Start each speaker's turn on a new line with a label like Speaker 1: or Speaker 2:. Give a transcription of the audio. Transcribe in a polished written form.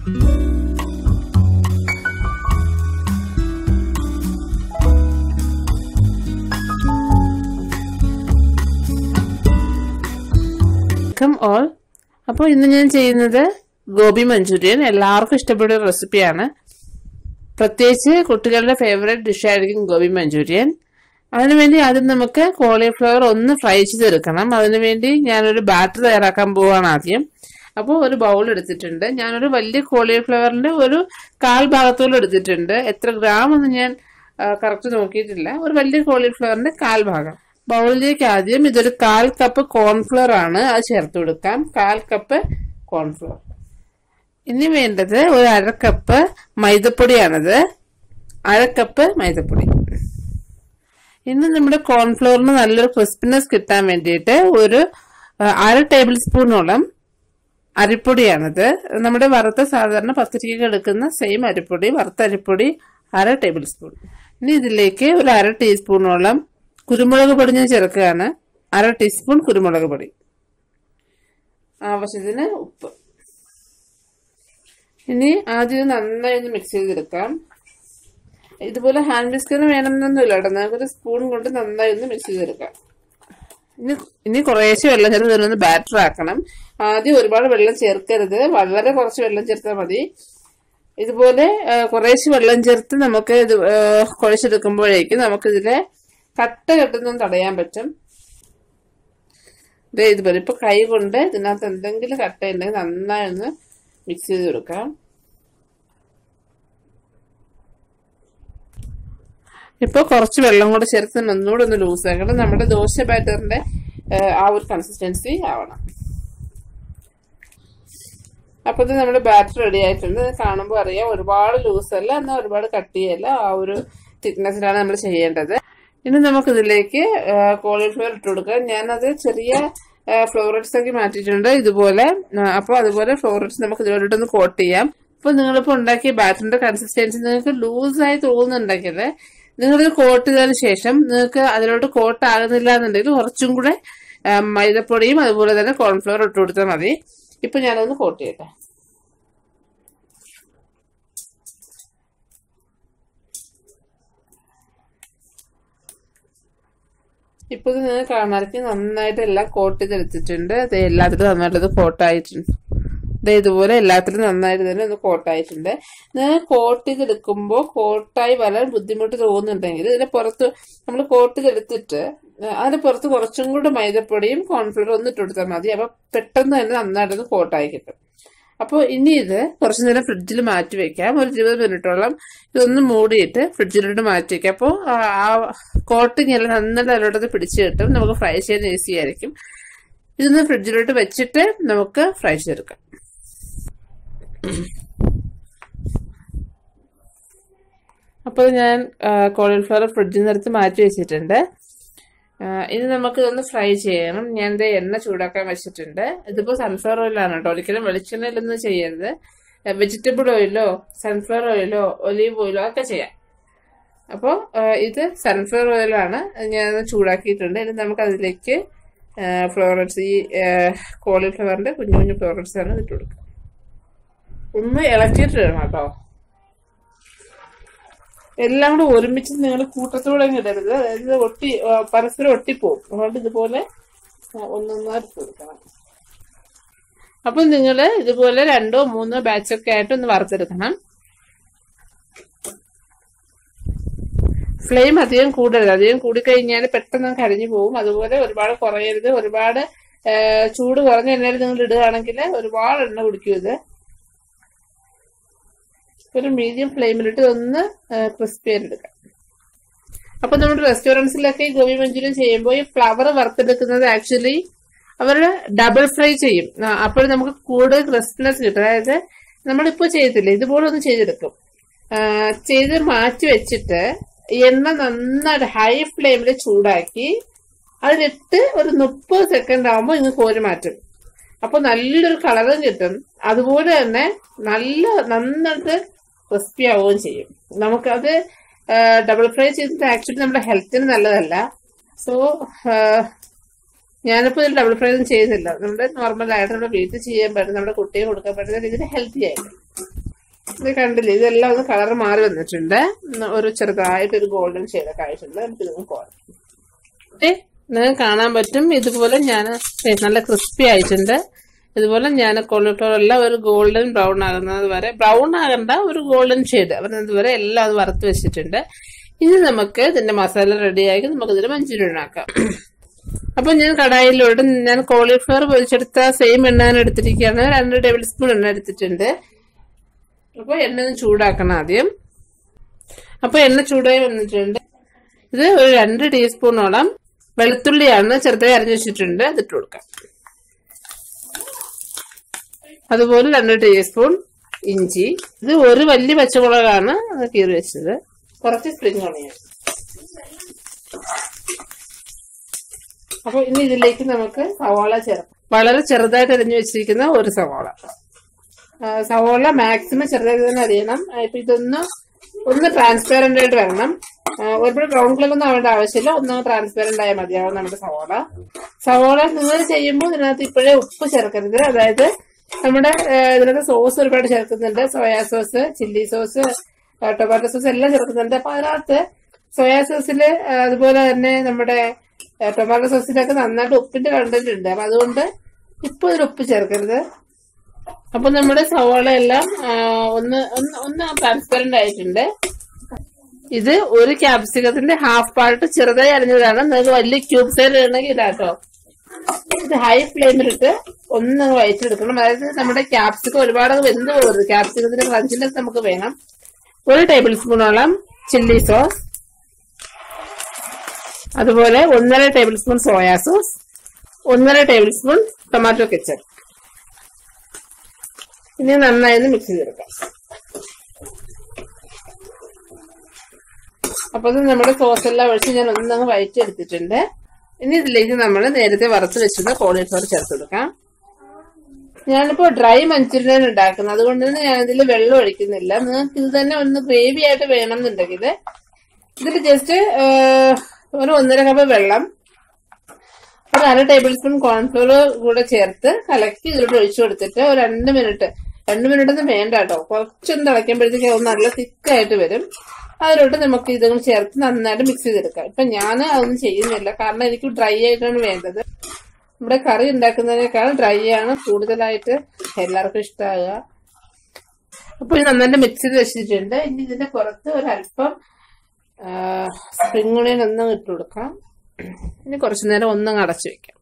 Speaker 1: All അപ്പോൾ ഇന്ന് ഞാൻ ചെയ്യുന്നത് ഗോബി മഞ്ചൂരിയൻ. എല്ലാവർക്കും ഇഷ്ടപ്പെട്ട ഒരു റെസിപ്പിയാണ്. പ്രത്യേകിച്ച് കുട്ടികളുടെ ഫേവറേറ്റ് ഡിഷായിരിക്കും ഗോബി മഞ്ചൂരിയൻ. അതിനുവേണ്ടി ആദ്യം നമുക്ക് കോളിഫ്ലവർ ഒന്ന് ഫ്രൈ ചെയ്തെടുക്കണം. അതിനുവേണ്ടി ഞാനൊരു ബാറ്റർ തയ്യാറാക്കാൻ പോവുകയാണ് ആദ്യം. അപ്പോൾ ഒരു ബൗൾ എടുത്തിട്ടുണ്ട്. ഞാനൊരു വലിയ കോളിഫ്ലവറിന്റെ ഒരു 1/4 ഭാഗത്തോളം എടുത്തിട്ടുണ്ട്. എത്ര ഗ്രാം എന്ന് ഞാൻ കറക്റ്റ് നോക്കിയിട്ടില്ല. ഒരു വലിയ കോളിഫ്ലവറിന്റെ 1/4 ഭാഗം. ബൗളിലേക്ക് ആദ്യം ഇതൊരു 1/4 കപ്പ് കോൺഫ്ലവർ ആണ്, അത് ചേർത്ത് കൊടുക്കാം. 1/4 കപ്പ് കോൺഫ്ലവർ. ഇനി വേണ്ടത് ഒരു 1/2 കപ്പ് മൈദപ്പൊടിയാണത്. 1/2 കപ്പ് മൈദപ്പൊടി. ഇന്ന് നമ്മുടെ കോൺഫ്ലവറിന് നല്ലൊരു ക്രിസ്പിനെസ് കിട്ടാൻ വേണ്ടിയിട്ട് ഒരു 1/2 ടേബിൾ സ്പൂണോളം അരിപ്പൊടിയാണത്. നമ്മുടെ വറുത്ത സാധാരണ പത്തിരിക്ക് എടുക്കുന്ന സെയിം അരിപ്പൊടി, വറുത്ത അരിപ്പൊടി 1/2 ടേബിൾ സ്പൂൺ. ഇനി ഇതിലേക്ക് ഒരു 1/2 ടീസ്പൂണോളം കുരുമുളക് പൊടി ഞാൻ ചേർക്കുകയാണ്. 1/2 ടീസ്പൂൺ കുരുമുളക് പൊടി. ആവശ്യത്തിന് ഉപ്പ്. ഇനി ആദ്യം നന്നായി ഒന്ന് മിക്സ് ചെയ്തെടുക്കാം. ഇതുപോലെ ഹാൻഡ് വിസ്കിന് വേണമെന്നൊന്നുമില്ല കേട്ടോ, നമുക്കൊരു സ്പൂൺ കൊണ്ട് നന്നായി ഒന്ന് മിക്സ് ചെയ്തെടുക്കാം. ഇനി കുറേശ്ശെ വെള്ളം ചേർത്ത് ഇതിനൊന്ന് ബാറ്റർ ആക്കണം. ആദ്യം ഒരുപാട് വെള്ളം ചേർക്കരുത്, വളരെ കുറച്ച് വെള്ളം ചേർത്താൽ മതി. ഇതുപോലെ കുറേശ്ശെ വെള്ളം ചേർത്ത് നമുക്ക് ഇത് കുഴച്ചെടുക്കുമ്പോഴേക്കും നമുക്കിതിലെ കട്ട കെട്ടുന്നൊന്നും തടയാൻ പറ്റും. ഇതുപോലെ ഇപ്പൊ കൈ കൊണ്ട് ഇതിനകത്ത് എന്തെങ്കിലും കട്ട ഉണ്ടെങ്കിൽ നന്നായി ഒന്ന് മിക്സ് ചെയ്ത് കൊടുക്കാം. ഇപ്പൊ കുറച്ച് വെള്ളം കൂടെ ചേർത്ത് ഒന്നുകൂടെ ഒന്ന് ലൂസ് ആക്കണം. നമ്മുടെ ദോശ ബാറ്ററിന്റെ ആ ഒരു കൺസിസ്റ്റൻസി ആവണം. അപ്പൊ ഇത് നമ്മുടെ ബാറ്റർ റെഡി ആയിട്ടുണ്ട്. കാണുമ്പോൾ അറിയാം, ഒരുപാട് ലൂസ് അല്ല, എന്നാൽ ഒരുപാട് കട്ടിയല്ല. ആ ഒരു തിക്നെസ്സിലാണ് നമ്മൾ ചെയ്യേണ്ടത്. ഇനി നമുക്ക് ഇതിലേക്ക് കോളിഫ്ലവർ ഇട്ട് കൊടുക്കാം. ഞാനത് ചെറിയ ഫ്ലോററ്റ്സ് ആക്കി മാറ്റിയിട്ടുണ്ട് ഇതുപോലെ. അപ്പോൾ അതുപോലെ ഫ്ലോററ്റ്സ് നമുക്ക് ഇതിലോട്ടൊന്ന് കോട്ട് ചെയ്യാം. അപ്പൊ നിങ്ങളിപ്പോ ഉണ്ടാക്കിയ ബാറ്ററിന്റെ കൺസിസ്റ്റൻസി നിങ്ങൾക്ക് ലൂസായി തോന്നുന്നുണ്ടെങ്കിൽ നിങ്ങളിത് കോട്ട് ചെയ്തതിന് ശേഷം നിങ്ങൾക്ക് അതിലോട്ട് കോട്ട് ആകുന്നില്ല എന്നുണ്ടെങ്കിൽ കുറച്ചും കൂടെ മൈദപ്പൊടിയും അതുപോലെ തന്നെ കോൺഫ്ലവർ ഇട്ട് കൊടുത്താൽ മതി. ഇപ്പൊ ഞാനൊന്ന് കോട്ട് ചെയ്യട്ടെ. ഇപ്പൊ ഇത് നിങ്ങൾ കാണാതിരിക്കും നന്നായിട്ട് എല്ലാം കോട്ട് ചെയ്തെടുത്തിട്ടുണ്ട്. അത് എല്ലാത്തിലും നന്നായിട്ട് കോട്ടായിട്ടുണ്ട്. ഇതുപോലെ എല്ലാത്തിലും നന്നായിട്ട് തന്നെ ഒന്ന് കോട്ടായിട്ടുണ്ട്. നിങ്ങൾ കോട്ട് ചെയ്തെടുക്കുമ്പോൾ കോട്ടായി വരാൻ ബുദ്ധിമുട്ട് തോന്നുന്നുണ്ടെങ്കിൽ ഇതിന്റെ പുറത്ത് നമ്മൾ കോട്ട് ചെയ്തെടുത്തിട്ട് അതിന്റെ പുറത്ത് കുറച്ചും കൂടെ മൈദപ്പൊടിയും കോൺഫ്ലവറും ഒന്ന് ഇട്ട് കൊടുത്താൽ മതി. അപ്പൊ പെട്ടെന്ന് തന്നെ നന്നായിട്ടൊന്ന് കോട്ടായി കിട്ടും. അപ്പോൾ ഇനി ഇത് കുറച്ചു നേരം ഫ്രിഡ്ജിൽ മാറ്റി വെക്കാം. ഒരു 20 മിനിറ്റോളം ഇതൊന്ന് മൂടിയിട്ട് ഫ്രിഡ്ജിലോട്ട് മാറ്റി വെക്കാം. അപ്പോൾ ആ കോട്ടിങ് എല്ലാം നന്നായിട്ട് അതിലോട്ടത് പിടിച്ചു കിട്ടും. നമുക്ക് ഫ്രൈ ചെയ്യാൻ ഈസി ആയിരിക്കും. ഇതൊന്ന് ഫ്രിഡ്ജിലോട്ട് വെച്ചിട്ട് നമുക്ക് ഫ്രൈ ചെയ്തെടുക്കാം. അപ്പോൾ ഞാൻ കോളിഫ്ലവർ ഫ്രിഡ്ജിൽ നിന്നെടുത്ത് മാറ്റി വെച്ചിട്ടുണ്ട്. ഇനി നമുക്ക് ഇതൊന്ന് ഫ്രൈ ചെയ്യണം. ഞാൻ എണ്ണ ചൂടാക്കാൻ വെച്ചിട്ടുണ്ട്. ഇതിപ്പോ സൺഫ്ലവർ ഓയിലാണ് കേട്ടോ, ഒരിക്കലും വെളിച്ചെണ്ണയിലൊന്നും ചെയ്യരുത്. വെജിറ്റബിൾ ഓയിലോ സൺഫ്ലവർ ഓയിലോ ഒലീവ് ഓയിലോ ഒക്കെ ചെയ്യാം. അപ്പോൾ ഇത് സൺഫ്ലവർ ഓയിലാണ്. ഞാൻ ചൂടാക്കിയിട്ടുണ്ട്. ഇനി നമുക്ക് അതിലേക്ക് ഫ്ലോററ്റ്സ്, ഈ കോളിഫ്ലവറിന്റെ കുഞ്ഞു കുഞ്ഞു ഫ്ലോററ്റ്സ് ആണ് ഇട്ട് കൊടുക്കുക. ഒന്ന് ഇളക്കിയിട്ട് ഇടണം കേട്ടോ. എല്ലാം കൂടെ ഒരുമിച്ച് നിങ്ങൾ കൂട്ടത്തോടെ ഇടരുത്, അതായത് പരസ്പരം ഒട്ടിപ്പോവും. അതുകൊണ്ട് ഇതുപോലെ ഒന്നൊന്നായിട്ട് കൊടുക്കണം. അപ്പൊ നിങ്ങൾ ഇതുപോലെ 2 or 3 ബാച്ചൊക്കെ ആയിട്ട് ഒന്ന് വറുത്തെടുക്കണം. ഫ്ലെയിം അധികം കൂടരുത്. അധികം കൂടിക്കഴിഞ്ഞാൽ പെട്ടെന്ന് കരിഞ്ഞു പോകും. അതുപോലെ ഒരുപാട് കുറയരുത്. ഒരുപാട് ചൂട് കുറഞ്ഞ എണ്ണയിൽ നിങ്ങൾ ഇടുകയാണെങ്കിൽ ഒരുപാട് എണ്ണ കുടിക്കും. ഇത് ഒരു മീഡിയം ഫ്ലെയിമിലിട്ട് ഒന്ന് ക്രിസ്പി ആയിട്ടെടുക്കാം. അപ്പൊ നമ്മുടെ റെസ്റ്റോറൻറ്റ്സിലൊക്കെ ഈ ഗോബി മഞ്ചൂരിയൻ ചെയ്യുമ്പോൾ ഈ ഫ്ലവർ വറുത്തെടുക്കുന്നത് ആക്ച്വലി അവർ ഡബിൾ ഫ്രൈ ചെയ്യും. അപ്പോൾ നമുക്ക് കൂടുതൽ ക്രിസ്പിനെസ് കിട്ടും. അതായത് നമ്മളിപ്പോ ചെയ്തില്ലേ, ഇതുപോലെ ഒന്ന് ചെയ്തെടുക്കും. ചെയ്ത് മാറ്റി വെച്ചിട്ട് എണ്ണ നന്നായിട്ട് ഹൈ ഫ്ലെയിമിൽ ചൂടാക്കി അതിലിട്ട് ഒരു 30 സെക്കൻഡ് ആകുമ്പോൾ ഇങ്ങ് കോരി മാറ്റും. അപ്പൊ നല്ലൊരു കളറും കിട്ടും. അതുപോലെ തന്നെ നന്നായിട്ട് ക്രിസ്പി ആവുകയും ചെയ്യും. നമുക്കത് ഡബിൾ ഫ്രൈ ചെയ്തിട്ട് ആക്ച്വലി നമ്മുടെ ഹെൽത്തിന് നല്ലതല്ല. സോ ഞാനിപ്പോൾ ഇതിൽ ഡബിൾ ഫ്രൈ ഒന്നും ചെയ്യുന്നില്ല. നമ്മുടെ നോർമലായിട്ട് നമ്മുടെ വീട്ടിൽ ചെയ്യാൻ പറ്റും, നമ്മുടെ കുട്ടിയെ കൊടുക്കാൻ പറ്റുന്ന രീതിയിൽ ഹെൽത്തി ആയിട്ട്. ഇത് കണ്ടില്ലേ, ഇതെല്ലാം ഒന്ന് കളർ മാറി വന്നിട്ടുണ്ട്. ഒരു ചെറുതായിട്ടൊരു ഗോൾഡൻ ഷെയ്ഡൊക്കെ ആയിട്ടുണ്ട്. നമുക്ക് ഇതൊന്ന് കോരാം. നിങ്ങൾക്ക് കാണാൻ പറ്റും ഇതുപോലെ ഞാൻ നല്ല ക്രിസ്പി ആയിട്ടുണ്ട്. ഇതുപോലെ ഞാൻ കോളിഫ്ലവർ എല്ലാം ഒരു ഗോൾഡൻ ബ്രൗൺ ആകുന്നത് വരെ, ബ്രൗൺ ആകണ്ട, ഒരു ഗോൾഡൻ ഷെയ്ഡ് വരുന്നത് വരെ എല്ലാം അത് വറുത്ത് വെച്ചിട്ടുണ്ട്. ഇനി നമുക്ക് ഇതിന്റെ മസാല റെഡിയാക്കി നമുക്ക് ഇതിൽ മഞ്ചൂരിയൻ ആക്കാം. അപ്പൊ ഞാൻ കടായിലോട്ട് ഞാൻ കോളിഫ്ലവർ പൊരിച്ചെടുത്ത സെയിം എണ്ണ എടുത്തിരിക്കുകയാണ്. 2 ടേബിൾ സ്പൂൺ എണ്ണ എടുത്തിട്ടുണ്ട്. അപ്പൊ എണ്ണ ഒന്ന് ചൂടാക്കണം ആദ്യം. അപ്പൊ എണ്ണ ചൂടായി വന്നിട്ടുണ്ട്. ഇത് ഒരു 2 ടീസ്പൂണോളം വെളുത്തുള്ളിയാണ് ചെറുതായി അരിഞ്ഞു വെച്ചിട്ടുണ്ട്, അതിട്ട് കൊടുക്കാം. അതുപോലെ 2 ടീസ്പൂൺ ഇഞ്ചി. ഇത് ഒരു വലിയ പച്ചമുളകാണ് കീറി വെച്ചത്. കുറച്ച് സ്പ്രിംഗ് ഓണിയൻ. അപ്പൊ ഇനി ഇതിലേക്ക് നമുക്ക് സവാള ചേർക്കാം. വളരെ ചെറുതായിട്ട് അരിഞ്ഞു വെച്ചിരിക്കുന്ന ഒരു സവാള. സവാള മാക്സിമം ചെറുതായിട്ട് തന്നെ അരിയണം. ഇപ്പൊ ഒന്ന് ട്രാൻസ്പെറന്റ് ആയിട്ട് വരണം. ഒരുപാട് ബ്രൗൺ കളർ ഒന്നും ആവേണ്ട ആവശ്യമില്ല. ഒന്ന് ട്രാൻസ്പെറന്റ് ആയാൽ മതിയാവും നമ്മുടെ സവാള. നിങ്ങൾ ചെയ്യുമ്പോൾ ഇതിനകത്ത് ഇപ്പോഴേ ഉപ്പ് ചേർക്കരുത്. അതായത് നമ്മുടെ ഇതിനകത്ത് സോസ് ഒരുപാട് ചേർക്കുന്നുണ്ട്. Soya sauce, chilli sauce, tomato sauce എല്ലാം ചേർക്കുന്നുണ്ട്. അപ്പൊ അതിനകത്ത് സോയാ സോസില് അതുപോലെ തന്നെ നമ്മുടെ ടൊമാറ്റോ സോസിലൊക്കെ നന്നായിട്ട് ഉപ്പിന്റെ കണ്ടന്റ് ഉണ്ട്. അപ്പൊ അതുകൊണ്ട് ഇപ്പൊ ഇതിൽ ഉപ്പ് ചേർക്കരുത്. അപ്പൊ നമ്മുടെ സവാള എല്ലാം ഒന്ന് ട്രാൻസ്പെറന്റ് ആയിട്ടുണ്ട്. ഇത് ഒരു ക്യാപ്സിക്കത്തിന്റെ ഹാഫ് പാർട്ട് ചെറുതായി അരിഞ്ഞതാണ്. നിങ്ങൾക്ക് വലിയ ക്യൂബ്സ് ആയിട്ട് ഇടണമെങ്കിൽ ഇതാട്ടോ. ഇത് ഹൈ ഫ്ലെയിമിലിട്ട് ഒന്ന് വഴറ്റിയെടുക്കണം. അതായത് നമ്മുടെ ക്യാപ്സിക്കം ഒരുപാട് വെന്ത് പോകരുത്. ക്യാപ്സിക്കത്തിന്റെ ക്രഞ്ചിനെസ് നമുക്ക് വേണം. 1 ടേബിൾ സ്പൂണോളം ചില്ലി സോസ്, അതുപോലെ 1.5 table spoon soya sauce, 1.5 table spoon tomato ketchup. ഇനി നന്നായി മിക്സ് ചെയ്തെടുക്കാം. അപ്പൊ ഇത് നമ്മുടെ സോസ് എല്ലാം ഒഴിച്ച് ഞാൻ ഒന്നങ്ങ് വഴറ്റിയെടുത്തിട്ടുണ്ട്. ഇനി ഇതിലേക്ക് നമ്മൾ നേരത്തെ വറുത്ത് വെച്ചിരുന്ന കോളിഫ്ലവർ ചേർത്ത് കൊടുക്കാം. ഞാനിപ്പോ ഡ്രൈ മഞ്ചൂരിയൻ ഉണ്ടാക്കുന്നത്, അതുകൊണ്ട് തന്നെ ഞാനിതിൽ വെള്ളം ഒഴിക്കുന്നില്ല. നിങ്ങൾക്ക് ഇത് തന്നെ ഒന്ന് ഗ്രേവി ആയിട്ട് വേണം എന്നുണ്ടെങ്കിൽ ഇതിൽ ജസ്റ്റ് ഒരു 1.5 കപ്പ് വെള്ളം, ഒരു 1/2 ടേബിൾ സ്പൂൺ കോൺഫ്ലവർ കൂടെ ചേർത്ത് കലക്കി ഇതിലോട്ട് ഒഴിച്ചു കൊടുത്തിട്ട് ഒരു 2 മിനിറ്റ് ഒന്നും വേണ്ട കേട്ടോ, കുറച്ചൊന്ന് തിളയ്ക്കുമ്പോഴത്തേക്ക് അത് നല്ല തിക്കായിട്ട് വരും. അതിലോട്ട് നമുക്ക് ഇതും ചേർത്ത് നന്നായിട്ട് മിക്സ് ചെയ്തെടുക്കാം. ഇപ്പൊ ഞാൻ അതൊന്നും ചെയ്യുന്നില്ല, കാരണം എനിക്ക് ഡ്രൈ ആയിട്ടാണ് വേണ്ടത്. നമ്മുടെ കറി ഉണ്ടാക്കുന്നതിനേക്കാൾ ഡ്രൈ ആണ് കൂടുതലായിട്ട് എല്ലാവർക്കും ഇഷ്ടമാകുക. അപ്പൊ ഇത് നന്നായിട്ട് മിക്സ് ചെയ്ത് വെച്ചിട്ടുണ്ട്. ഇനി ഇതിന്റെ പുറത്ത് ഒരല്പം സ്പ്രിംഗ് ഓണിയൻ ഒന്നും ഇട്ട് കൊടുക്കാം. ഇനി കുറച്ചു നേരം ഒന്നും അടച്ചു വെക്കാം.